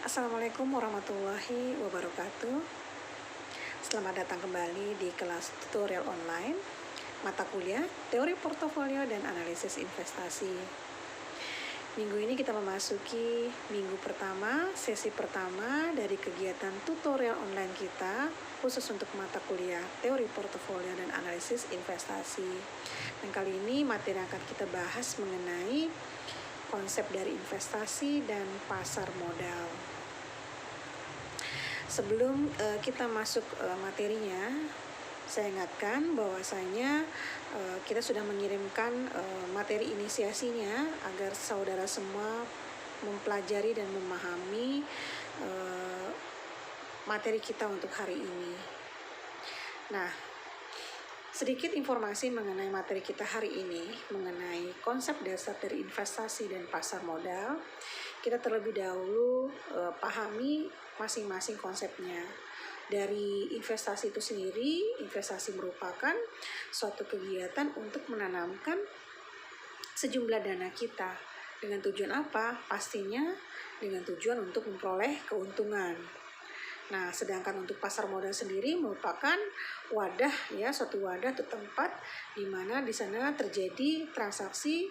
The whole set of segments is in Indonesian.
Assalamualaikum warahmatullahi wabarakatuh. Selamat datang kembali di kelas tutorial online mata kuliah Teori Portofolio dan Analisis Investasi. Minggu ini kita memasuki minggu pertama, sesi pertama dari kegiatan tutorial online kita khusus untuk mata kuliah Teori Portofolio dan Analisis Investasi. Dan kali ini materi yang akan kita bahas mengenai konsep dari investasi dan pasar modal. Sebelum kita masuk materinya, saya ingatkan bahwasanya kita sudah mengirimkan materi inisiasinya agar saudara semua mempelajari dan memahami materi kita untuk hari ini. Nah, sedikit informasi mengenai materi kita hari ini, mengenai konsep dasar dari investasi dan pasar modal. Kita terlebih dahulu pahami masing-masing konsepnya. Dari investasi itu sendiri, investasi merupakan suatu kegiatan untuk menanamkan sejumlah dana kita. Dengan tujuan apa? Pastinya dengan tujuan untuk memperoleh keuntungan. Nah, sedangkan untuk pasar modal sendiri merupakan wadah, ya, suatu wadah atau tempat di mana di sana terjadi transaksi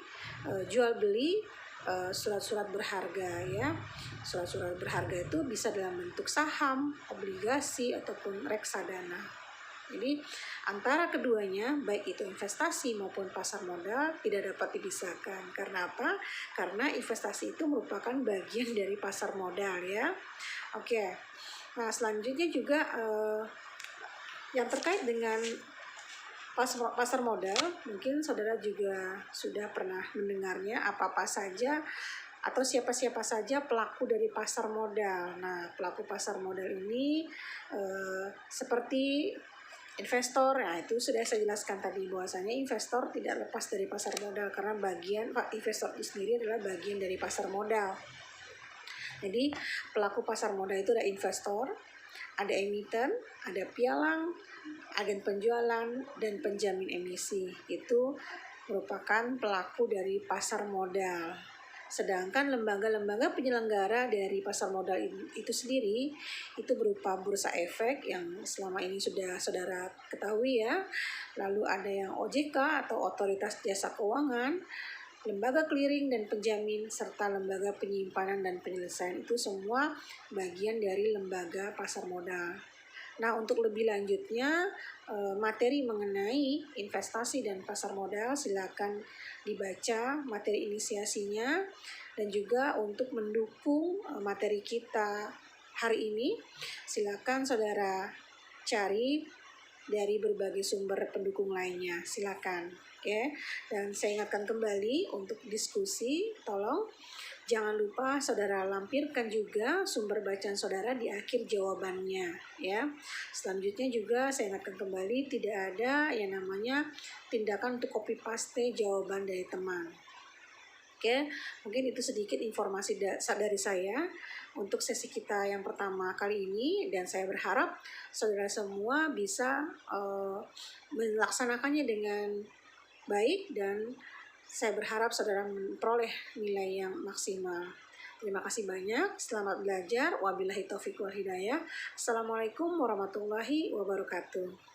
jual beli surat-surat berharga, ya. Surat-surat berharga itu bisa dalam bentuk saham, obligasi ataupun reksadana. Jadi antara keduanya, baik itu investasi maupun pasar modal, tidak dapat dipisahkan. Karena apa? Karena investasi itu merupakan bagian dari pasar modal, ya. Oke. Nah, selanjutnya juga yang terkait dengan pasar modal, mungkin saudara juga sudah pernah mendengarnya, apa-apa saja atau siapa-siapa saja pelaku dari pasar modal. Nah, pelaku pasar modal ini seperti investor. Nah, itu sudah saya jelaskan tadi bahwasanya investor tidak lepas dari pasar modal karena investor itu sendiri adalah bagian dari pasar modal. Jadi pelaku pasar modal itu ada investor, ada emiten, ada pialang, agen penjualan, dan penjamin emisi. Itu merupakan pelaku dari pasar modal. Sedangkan lembaga-lembaga penyelenggara dari pasar modal itu sendiri itu berupa bursa efek yang selama ini sudah saudara ketahui, ya. Lalu ada yang OJK atau Otoritas Jasa Keuangan, lembaga clearing dan penjamin, serta lembaga penyimpanan dan penyelesaian. Itu semua bagian dari lembaga pasar modal. Nah, untuk lebih lanjutnya materi mengenai investasi dan pasar modal silakan dibaca materi inisiasinya, dan juga untuk mendukung materi kita hari ini silakan saudara cari dari berbagai sumber pendukung lainnya, silakan. Oke, dan saya ingatkan kembali untuk diskusi, tolong jangan lupa saudara lampirkan juga sumber bacaan saudara di akhir jawabannya, ya. Selanjutnya juga saya ingatkan kembali tidak ada yang namanya tindakan untuk copy paste jawaban dari teman. Oke, mungkin itu sedikit informasi dari saya untuk sesi kita yang pertama kali ini, dan saya berharap saudara semua bisa melaksanakannya dengan baik, dan saya berharap saudara memperoleh nilai yang maksimal. Terima kasih banyak, selamat belajar. Wabillahi taufiq wal hidayah. Assalamualaikum warahmatullahi wabarakatuh.